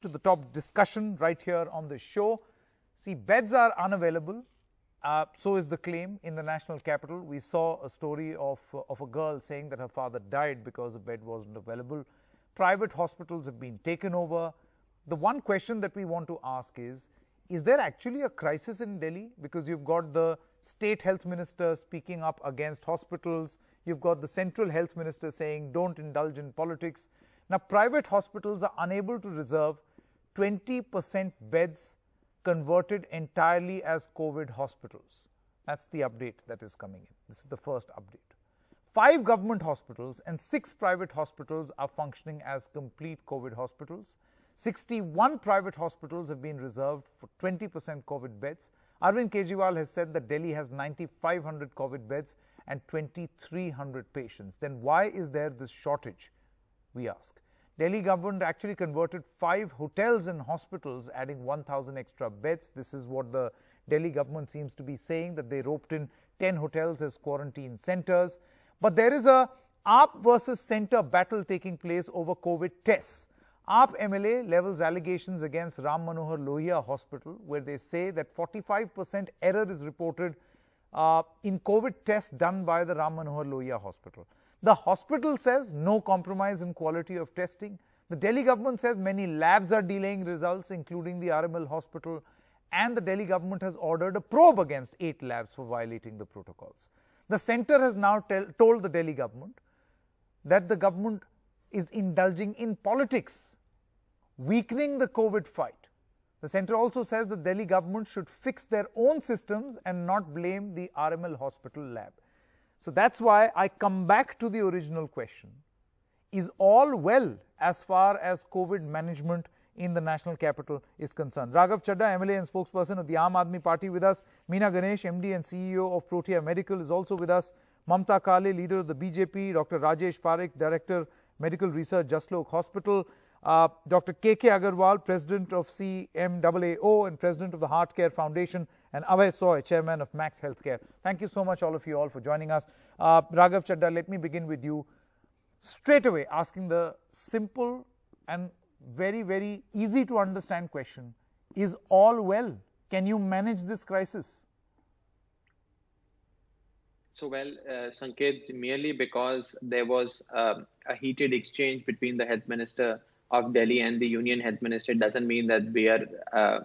to the top discussion right here on the show. See, beds are unavailable. So is the claim in the national capital. We saw a story of a girl saying that her father died because a bed wasn't available. Private hospitals have been taken over. The one question that we want to ask is there actually a crisis in Delhi? Because you've got the state health minister speaking up against hospitals. You've got the central health minister saying don't indulge in politics. Now, private hospitals are unable to reserve 20% beds converted entirely as COVID hospitals. That's the update that is coming in. This is the first update. 5 government hospitals and 6 private hospitals are functioning as complete COVID hospitals. 61 private hospitals have been reserved for 20% COVID beds. Arvind Kejriwal has said that Delhi has 9,500 COVID beds and 2,300 patients. Then why is there this shortage, we ask? Delhi government actually converted 5 hotels and hospitals, adding 1,000 extra beds. This is what the Delhi government seems to be saying, that they roped in 10 hotels as quarantine centers. But there is a AAP versus centre battle taking place over COVID tests. AAP MLA levels allegations against Ram Manohar Lohia Hospital, where they say that 45% error is reported in COVID tests done by the Ram Manohar Lohia Hospital. The hospital says no compromise in quality of testing. The Delhi government says many labs are delaying results, including the RML hospital, and the Delhi government has ordered a probe against 8 labs for violating the protocols. The centre has now told the Delhi government that the government is indulging in politics, weakening the COVID fight. The centre also says the Delhi government should fix their own systems and not blame the RML hospital lab. So that's why I come back to the original question. Is all well as far as COVID management in the national capital is concerned? Raghav Chadha, MLA and spokesperson of the Aam Aadmi Party with us. Meena Ganesh, MD and CEO of Protea Medical, is also with us. Mamta Kale, leader of the BJP. Dr. Rajesh Parekh, Director, Medical Research, Jaslok Hospital. Dr. KK Agarwal, President of CMAAO and President of the Heart Care Foundation, and Abhay Soy, Chairman of Max Healthcare. Thank you so much, all of you all, for joining us. Raghav Chadha, let me begin with you. Straight away, asking the simple and very, very easy to understand question. Is all well? Can you manage this crisis? So, well, Sanket, merely because there was a heated exchange between the health minister of Delhi and the union health minister doesn't mean that we are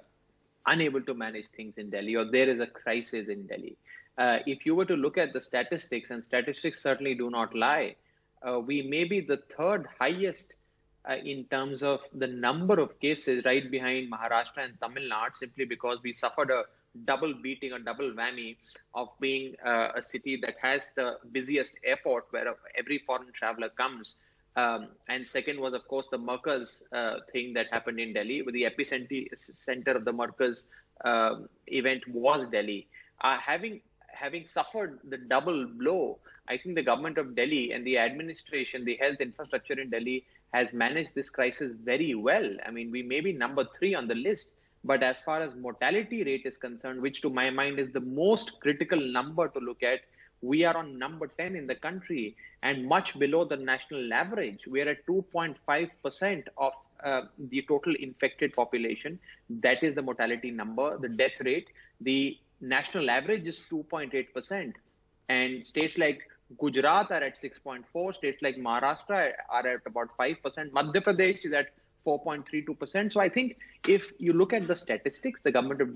unable to manage things in Delhi, or there is a crisis in Delhi. If you were to look at the statistics, and statistics certainly do not lie, we may be the 3rd highest in terms of the number of cases, right behind Maharashtra and Tamil Nadu, simply because we suffered a double beating, a double whammy of being a city that has the busiest airport where every foreign traveler comes. And second was, of course, the Merkaz thing that happened in Delhi, with the epicenter of the Merkaz event was Delhi. Having suffered the double blow, I think the government of Delhi and the administration, the health infrastructure in Delhi, has managed this crisis very well. I mean, we may be number 3 on the list, but as far as mortality rate is concerned, which to my mind is the most critical number to look at, we are on number 10 in the country and much below the national average. We are at 2.5% of the total infected population. That is the mortality number, the death rate. The national average is 2.8%. And states like Gujarat are at 6.4%. States like Maharashtra are at about 5%. Madhya Pradesh is at 4.32%. So I think if you look at the statistics, the government of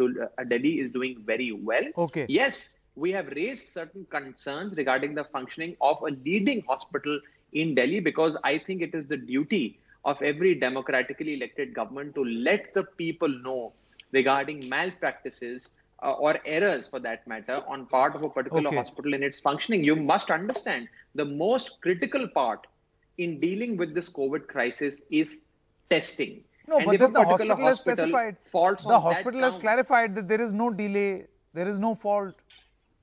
Delhi is doing very well. Okay. Yes, we have raised certain concerns regarding the functioning of a leading hospital in Delhi, because I think it is the duty of every democratically elected government to let the people know regarding malpractices or errors, for that matter, on part of a particular hospital in its functioning. You must understand the most critical part in dealing with this COVID crisis is testing. No, and but then the hospital has specified, the hospital has clarified that there is no delay, there is no fault.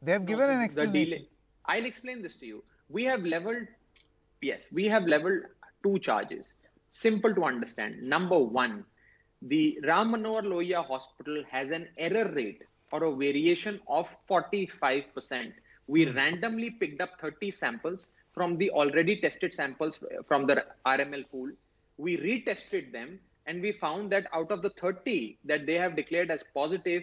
They have given an explanation. I'll explain this to you. We have leveled 2 charges. Simple to understand. Number 1, the Ram Manohar Lohia Hospital has an error rate or a variation of 45%. We randomly picked up 30 samples from the already tested samples from the RML pool. We retested them and we found that out of the 30 that they have declared as positive,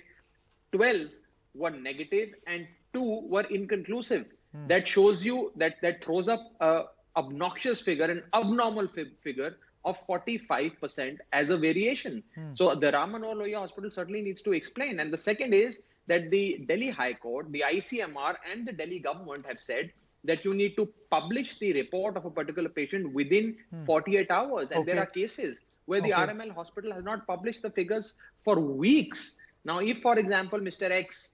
12 were negative and 2 were inconclusive. That shows you that throws up a obnoxious figure, an abnormal figure of 45% as a variation. So the Ram Manohar Lohia Hospital certainly needs to explain. And the second is that the Delhi High Court, the ICMR and the Delhi government have said that you need to publish the report of a particular patient within 48 hours. And there are cases where the RML hospital has not published the figures for weeks. Now, if, for example, Mr. X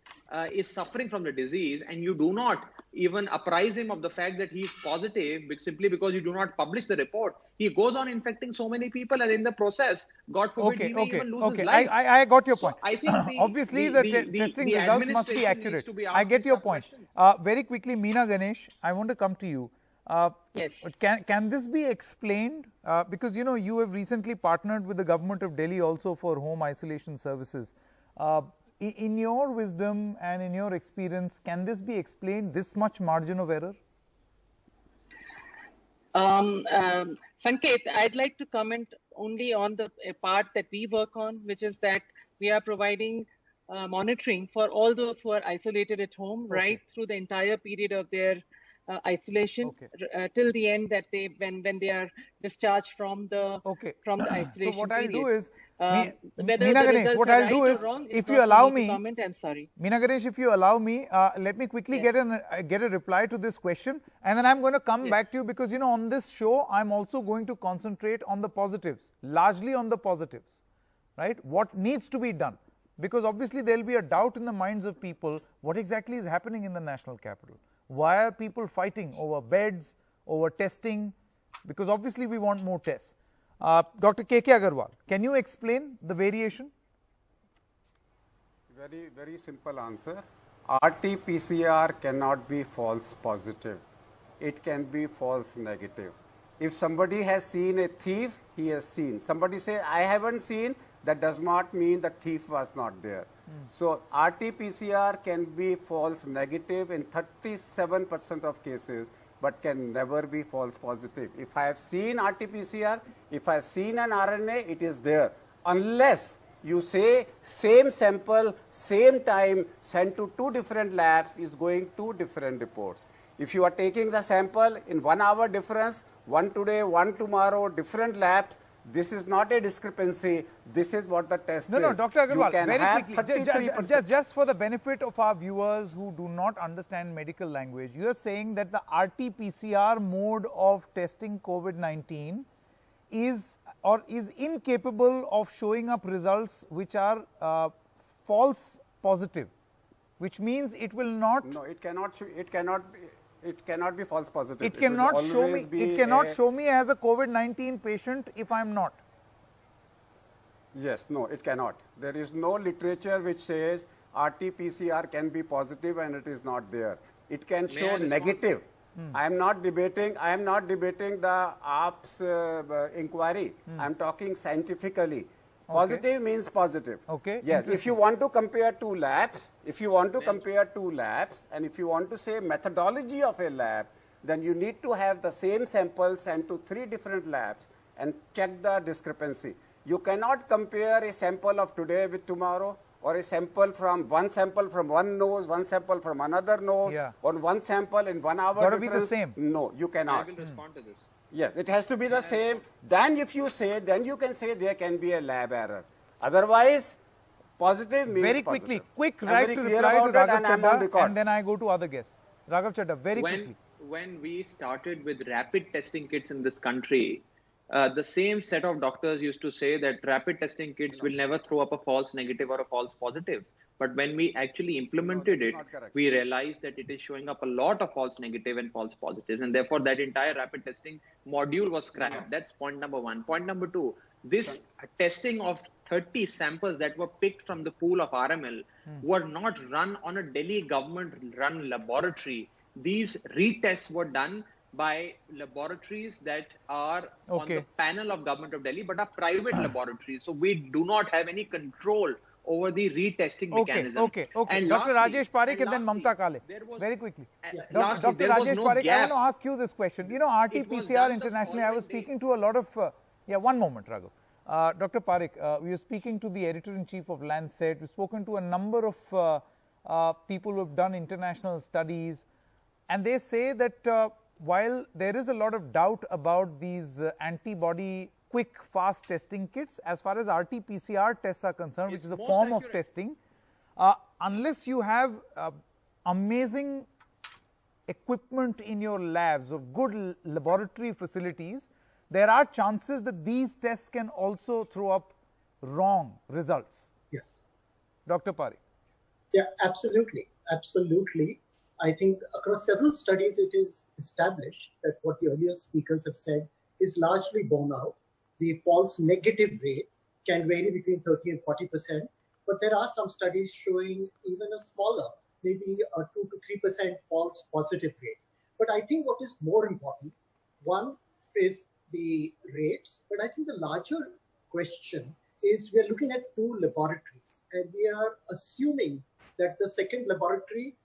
is suffering from the disease and you do not even apprise him of the fact that he is positive, which simply because you do not publish the report, he goes on infecting so many people, and in the process, God forbid, he may even lose his life. I got your point. So I think obviously the testing results must be accurate. I get your point. Very quickly, Meena Ganesh, I want to come to you. Yes. Can this be explained? Because, you know, you have recently partnered with the government of Delhi also for home isolation services. In your wisdom and in your experience, can this be explained, this much margin of error? Sanket, I'd like to comment only on the part that we work on, which is that we are providing monitoring for all those who are isolated at home, right through the entire period of their isolation till the end that they when they are discharged from the isolation. So what I'll do is, whether Meena the Ganesh, results what are I'll right do or is, wrong, if you allow me, comment, I'm sorry. Meena Ganesh, if you allow me, let me quickly get a reply to this question, and then I'm going to come back to you, because, you know, on this show I'm also going to concentrate on the positives, largely on the positives, right? What needs to be done, because obviously there will be a doubt in the minds of people, what exactly is happening in the national capital? Why are people fighting over beds, over testing? Because obviously we want more tests. Dr. K.K. Agarwal, can you explain the variation? Very simple answer. RT-PCR cannot be false positive. It can be false negative. If somebody has seen a thief, he has seen. Somebody say, I haven't seen, that does not mean the thief was not there. So RT-PCR can be false negative in 37% of cases, but can never be false positive. If I have seen RT-PCR, if I have seen an RNA, it is there. Unless you say same sample, same time, sent to 2 different labs, is going 2 different reports. If you are taking the sample in 1 hour difference, one today, one tomorrow, different labs, this is not a discrepancy. This is what the test is. No, Dr. Agarwal, very quickly, just for the benefit of our viewers who do not understand medical language, you are saying that the RT-PCR mode of testing COVID-19 is incapable of showing up results which are false positive, which means it will not. No, it cannot. It cannot be false positive. It cannot show me. It cannot show me as a COVID-19 patient if I am not. Yes, no, it cannot. There is no literature which says RT-PCR can be positive and it is not there. It can show negative. I am not debating the AAPS inquiry. I am talking scientifically. Positive means positive. Okay. Yes. If you want to compare 2 labs, and if you want to say methodology of a lab, then you need to have the same sample sent to 3 different labs and check the discrepancy. You cannot compare a sample of today with tomorrow, or a sample from one nose, one sample from another nose, or one sample in 1 hour. Got to be the same. No, you cannot. I will respond to this. Yes, it has to be the same. Then if you say, then you can say there can be a lab error. Otherwise, positive means very positive. quickly, quick right to reply to Raghav Chadha, and then I go to other guests. Raghav Chadha, very quickly. When we started with rapid testing kits in this country, the same set of doctors used to say that rapid testing kits will never throw up a false negative or a false positive. But when we actually implemented it, we realized that it is showing up a lot of false negative and false positives. And therefore, that entire rapid testing module was scrapped. That's point number 1. Point number 2, this testing of 30 samples that were picked from the pool of RML were not run on a Delhi government-run laboratory. These retests were done by laboratories that are on the panel of Government of Delhi, but are private laboratories. So we do not have any control over the retesting mechanism. Okay. And Dr. Rajesh Parekh and then Mamta Kale. Very quickly. Dr. Rajesh Parekh, I want to ask you this question. You know, RT-PCR internationally, I was speaking to a lot of, one moment, Raghav. Dr. Parekh, we were speaking to the editor-in-chief of Lancet. We've spoken to a number of people who have done international studies, and they say that while there is a lot of doubt about these antibody quick, fast testing kits, as far as RT-PCR tests are concerned, which is a form of testing, unless you have amazing equipment in your labs or good laboratory facilities, there are chances that these tests can also throw up wrong results. Yes. Dr. Parekh. Yeah, absolutely. Absolutely. I think across several studies, it is established that what the earlier speakers have said is largely borne out. The false negative rate can vary between 30 and 40%, but there are some studies showing even a smaller, maybe a 2 to 3% false positive rate. But I think what is more important, one is the rates, but I think the larger question is we're looking at two laboratories, and we are assuming that the second laboratory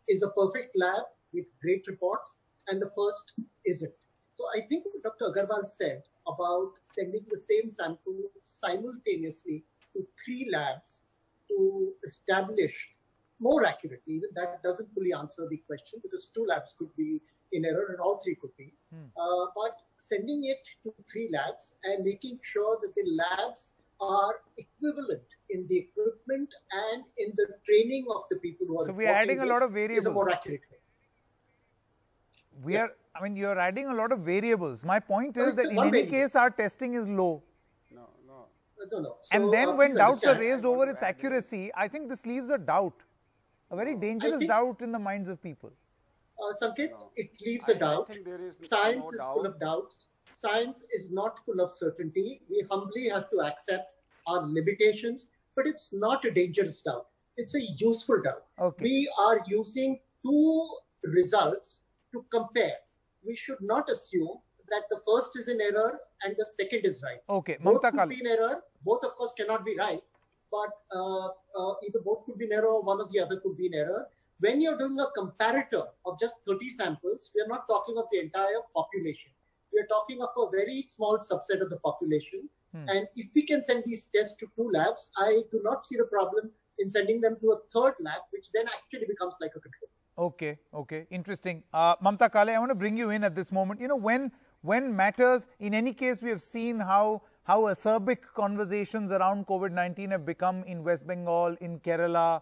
is a perfect lab with great reports and the first isn't. So I think what Dr. Agarwal said about sending the same sample simultaneously to 3 labs to establish more accurately, even that doesn't fully answer the question, because 2 labs could be in error and all 3 could be. But sending it to 3 labs and making sure that the labs are equivalent in the equipment and in the training of the people who are. So we are adding a lot of variables. Is a more accurate way. I mean, you're adding a lot of variables. My point is that in any case, our testing is low. No. So, and then when doubts are raised over its accuracy, I think this leaves a doubt, a very dangerous doubt in the minds of people. Sanket, it leaves a doubt. Science is full of doubts. Science is not full of certainty. We humbly have to accept our limitations, but it's not a dangerous doubt. It's a useful doubt. Okay. We are using 2 results to compare. We should not assume that the first is in error and the second is right. Okay. Both could be in error. Both, of course, cannot be right, but either both could be in error or one or the other could be in error. When you're doing a comparator of just 30 samples, we are not talking of the entire population. We are talking of a very small subset of the population. And if we can send these tests to 2 labs, I do not see the problem in sending them to a 3rd lab, which then actually becomes like a control. Okay, interesting. Mamta Kale, I want to bring you in at this moment. You know, when matters, in any case, we have seen how acerbic conversations around COVID-19 have become in West Bengal, in Kerala.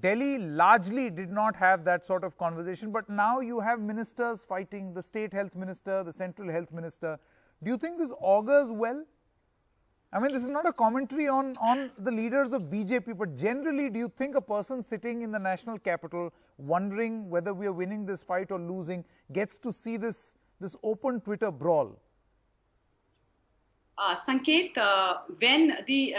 Delhi largely did not have that sort of conversation, but now you have ministers fighting, the state health minister, the central health minister. Do you think this augurs well? I mean, this is not a commentary on the leaders of BJP, but generally, do you think a person sitting in the national capital wondering whether we are winning this fight or losing gets to see this open Twitter brawl? Sanket, when the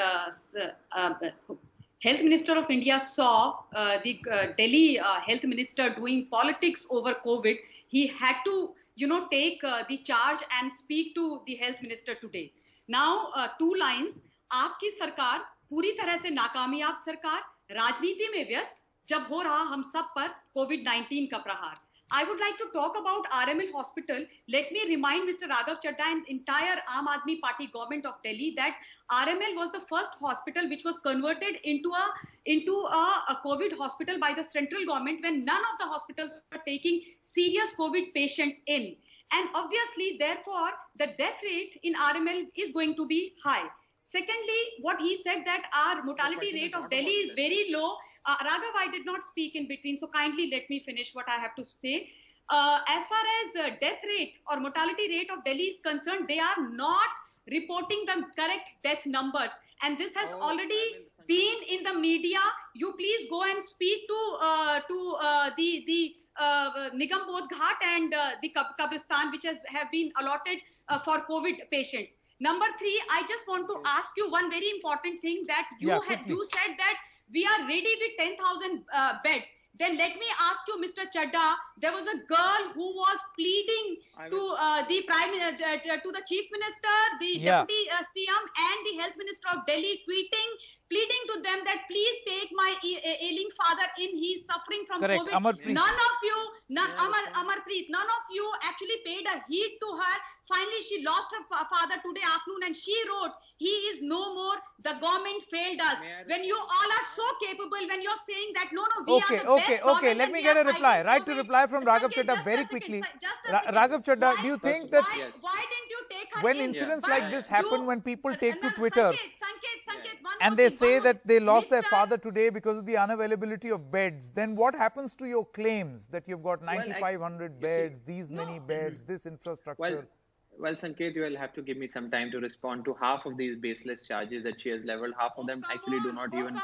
Health Minister of India saw the Delhi Health Minister doing politics over COVID, he had to, take the charge and speak to the Health Minister today. Now, 2 lines. आपकी सरकार पूरी तरह से नाकामयाब सरकार, राजनीति में व्यस्त, जब हो रहा हम सब पर कोविड-19 का प्रहार. I would like to talk about RML Hospital. Let me remind Mr. Raghav Chadha and entire Aam Aadmi Party government of Delhi that RML was the first hospital which was converted into a COVID hospital by the central government when none of the hospitals were taking serious COVID patients in. And obviously, therefore, the death rate in RML is going to be high. Secondly, what he said that our mortality rate of Delhi is very low. Raghav, I did not speak in between, so kindly let me finish what I have to say. As far as death rate or mortality rate of Delhi is concerned, they are not reporting the correct death numbers. And this has already been in the media. You please go and speak to the Nigam Bodh Ghat and the Kabristan, which have been allotted for COVID patients. Number 3, I just want to ask you one very important thing that you said that we are ready with 10,000 beds. Then let me ask you, Mr. Chadha, there was a girl who was pleading to the Chief Minister, the Deputy CM and the Health Minister of Delhi, pleading to them that please take my ailing father in. He's suffering from COVID. None of you actually paid a heed to her Finally, she lost her father today afternoon, and she wrote, "He is no more. The government failed us." When you all are so capable, when you're saying that, no, we are the best Okay. government Let and me we get are a reply. fighting Right to COVID. reply from Raghav Sanket, Chadha just very a second, quickly. just a second. Raghav Chadha, Why- do you think that why didn't you take her when in? incidents Why like this you- happen, when people take to No, Twitter Sanket, one and more they thing, say one more that they thing. lost their Mr. father today because of the unavailability of beds, then what happens to your claims that you've got 9,500 beds, these many beds, this infrastructure? Well, Sanket, you will have to give me some time to respond to half of these baseless charges that she has leveled. Half of them actually do not even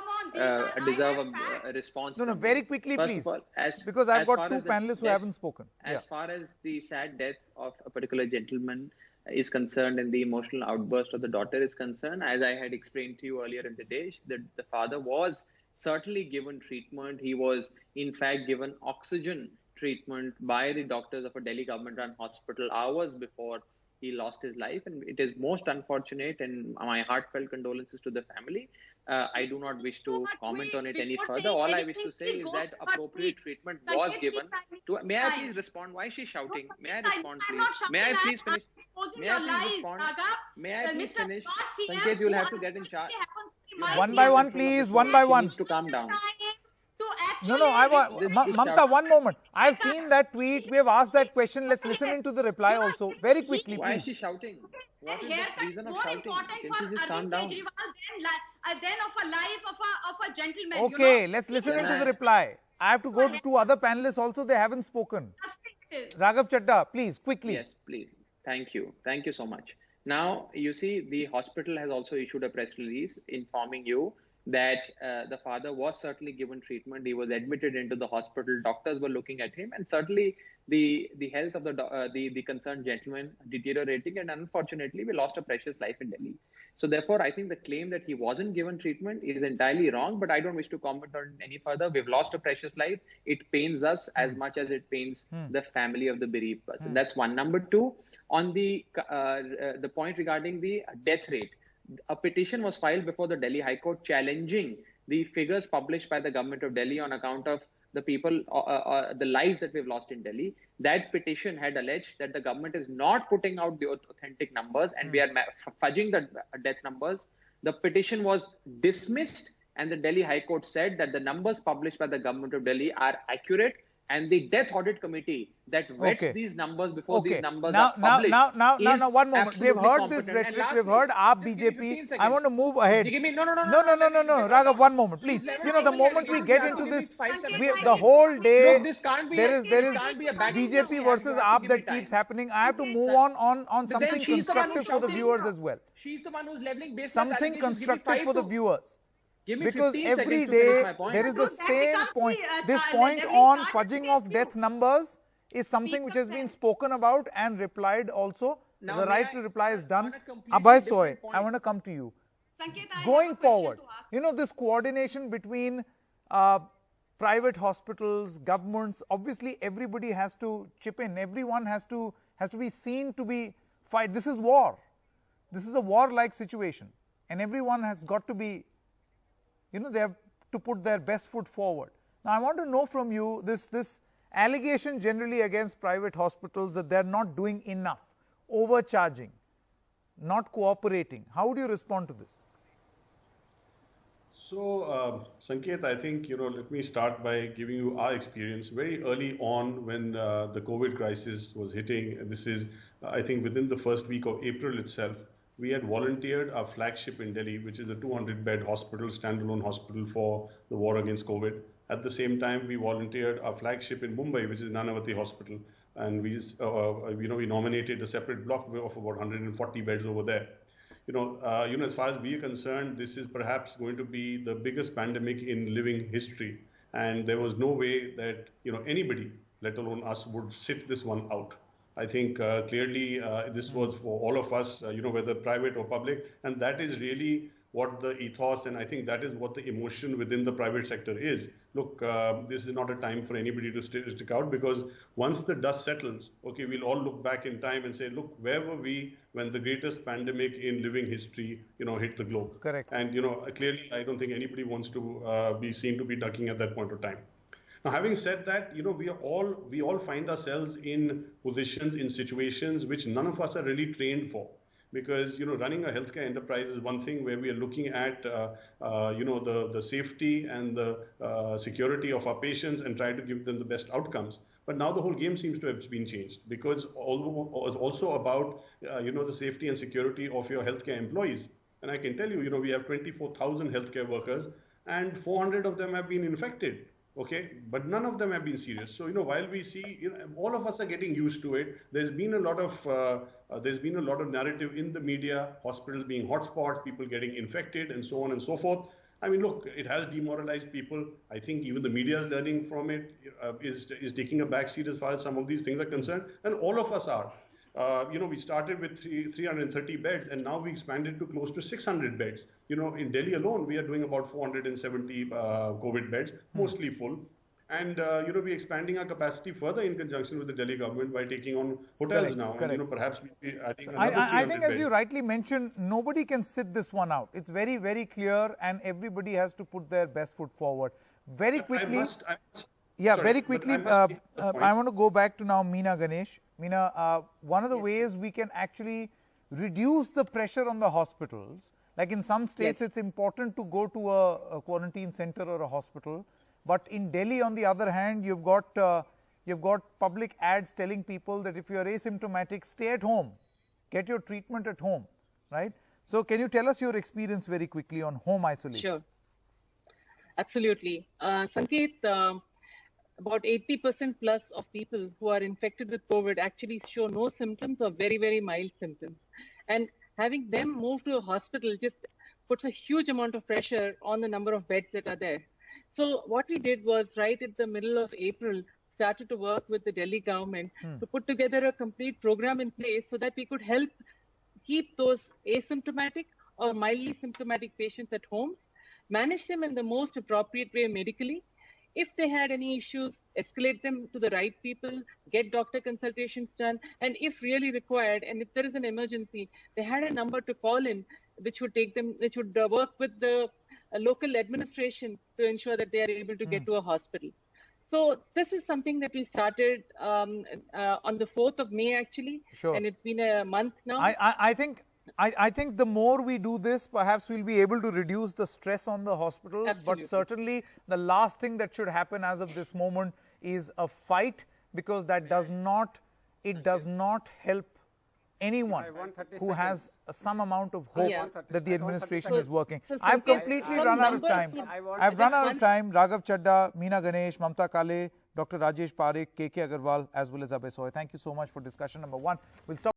deserve a response. No, from very me. quickly, First please. of all, Because I've as got far two as the panelists who death- haven't spoken. As far as the sad death of a particular gentleman is concerned and the emotional outburst of the daughter is concerned, as I had explained to you earlier in the day, the father was certainly given treatment. He was, in fact, given oxygen treatment by the doctors of a Delhi government-run hospital hours before he lost his life, and it is most unfortunate, and my heartfelt condolences to the family. I do not wish to comment on it any further. All I wish to say is that appropriate treatment was given to. May I please respond? Why is she shouting? May I respond, please? May I please finish? May I please respond? May I please finish? Sanket, you'll have to get in charge. One by one, please. One by one. She needs to calm down. No, I want Mamta, one moment. I've seen that tweet. We have asked that question. Let's listen into the reply also. Very quickly, Why is please. she shouting? What is Haircut the reason of more shouting? important Can for she just calm Arvind down? Kejriwal than of a life of a gentleman. Okay, let's listen into the reply. I have to go to two other panelists also. They haven't spoken. Raghav Chadha, please, quickly. Yes, please. Thank you. Thank you so much. Now, you see, the hospital has also issued a press release informing you that the father was certainly given treatment. He was admitted into the hospital. Doctors were looking at him, and certainly the health of the concerned gentleman deteriorating, and unfortunately, we lost a precious life in Delhi. So therefore, I think the claim that he wasn't given treatment is entirely wrong, but I don't wish to comment on it any further. We've lost a precious life. It pains us as much as it pains the family of the bereaved person. That's one. Number two, on the point regarding the death rate, a petition was filed before the Delhi High Court challenging the figures published by the government of Delhi on account of the people, the lives that we've lost in Delhi. That petition had alleged that the government is not putting out the authentic numbers, and we are fudging the death numbers. The petition was dismissed, and the Delhi High Court said that the numbers published by the government of Delhi are accurate, and the death audit committee that vets these numbers before these numbers are published. Now, one moment. We've heard this rhetoric. We've heard Aap BJP. I want to move ahead. No, Raghav, one moment, please. You know, the moment we get into this, the whole day, there is BJP versus Aap that keeps happening. I have to move on something constructive for the viewers as well. She's the one who's leveling baseless Something constructive for the viewers. Give me Because 15 every seconds to finish day my point. there is the same point. This child, point every on child fudging is of death numbers is something which has been spoken about and replied also. Now, The may right I- to reply is done. on a completely Abhay Soy, different point. I want to come to you. Sanket, I have a Going question forward, to ask. you know, this coordination between private hospitals, governments, obviously everybody has to chip in. Everyone has to be seen to be fight. This is war. This is a war-like situation, and everyone has got to be, you know, they have to put their best foot forward. Now, I want to know from you this allegation generally against private hospitals that they're not doing enough, overcharging, not cooperating. How would you respond to this? So, Sanket, I think, let me start by giving you our experience. Very early on when the COVID crisis was hitting, this is, I think, within the first week of April itself, we had volunteered our flagship in Delhi, which is a 200-bed hospital, standalone hospital for the war against COVID. At the same time, we volunteered our flagship in Mumbai, which is Nanavati Hospital, and we nominated a separate block of about 140 beds over there. As far as we are concerned, this is perhaps going to be the biggest pandemic in living history, and there was no way that anybody, let alone us, would sit this one out. I think clearly this was for all of us, whether private or public, and that is really what the ethos, and I think that is what the emotion within the private sector is. Look, this is not a time for anybody to stick out, because once the dust settles, okay, we'll all look back in time and say, look, where were we when the greatest pandemic in living history, hit the globe? Correct. And, clearly, I don't think anybody wants to be seen to be ducking at that point of time. Now, having said that, we all find ourselves in positions, in situations which none of us are really trained for. Because running a healthcare enterprise is one thing where we are looking at the safety and the security of our patients and try to give them the best outcomes. But now the whole game seems to have been changed, because also about the safety and security of your healthcare employees. And I can tell you, we have 24,000 healthcare workers, and 400 of them have been infected. Okay, but none of them have been serious. So while we see, all of us are getting used to it. There's been a lot of narrative in the media, hospitals being hotspots, people getting infected, and so on and so forth. I mean, look, it has demoralized people. I think even the media is learning from it, is taking a backseat as far as some of these things are concerned, and all of us are. We started with 330 beds, and now we expanded to close to 600 beds. In Delhi alone, we are doing about 470 COVID beds, mostly full. And, we're expanding our capacity further in conjunction with the Delhi government by taking on hotels now. Correct. And, perhaps we'll be adding another I think, as beds. you rightly mentioned, nobody can sit this one out. It's very, very clear, and everybody has to put their best foot forward. Very quickly. Very quickly, I want to go back to now Meena Ganesh. Meena, one of the ways we can actually reduce the pressure on the hospitals, like in some states, it's important to go to a quarantine center or a hospital. But in Delhi, on the other hand, you've got public ads telling people that if you're asymptomatic, stay at home, get your treatment at home, right? So can you tell us your experience very quickly on home isolation? Sure. Absolutely. Sanket, about 80% plus of people who are infected with COVID actually show no symptoms or very, very mild symptoms. And having them move to a hospital just puts a huge amount of pressure on the number of beds that are there. So what we did was, right at the middle of April, started to work with the Delhi government to put together a complete program in place so that we could help keep those asymptomatic or mildly symptomatic patients at home, manage them in the most appropriate way medically. If they had any issues, escalate them to the right people, get doctor consultations done, and if really required, and if there is an emergency, they had a number to call in, which would work with the local administration to ensure that they are able to get to a hospital. So this is something that we started on the 4th of May, actually, and it's been a month now. I think the more we do this, perhaps we'll be able to reduce the stress on the hospitals. Absolutely. But certainly the last thing that should happen as of this moment is a fight, because that does not help anyone who has some amount of hope that the administration is working. I've completely run out of time. I've run out of time. Raghav Chadha, Meena Ganesh, Mamta Kale, Dr. Rajesh Parekh, KK Agarwal, as well as Abhay Soy. Thank you so much for discussion number one. We'll stop.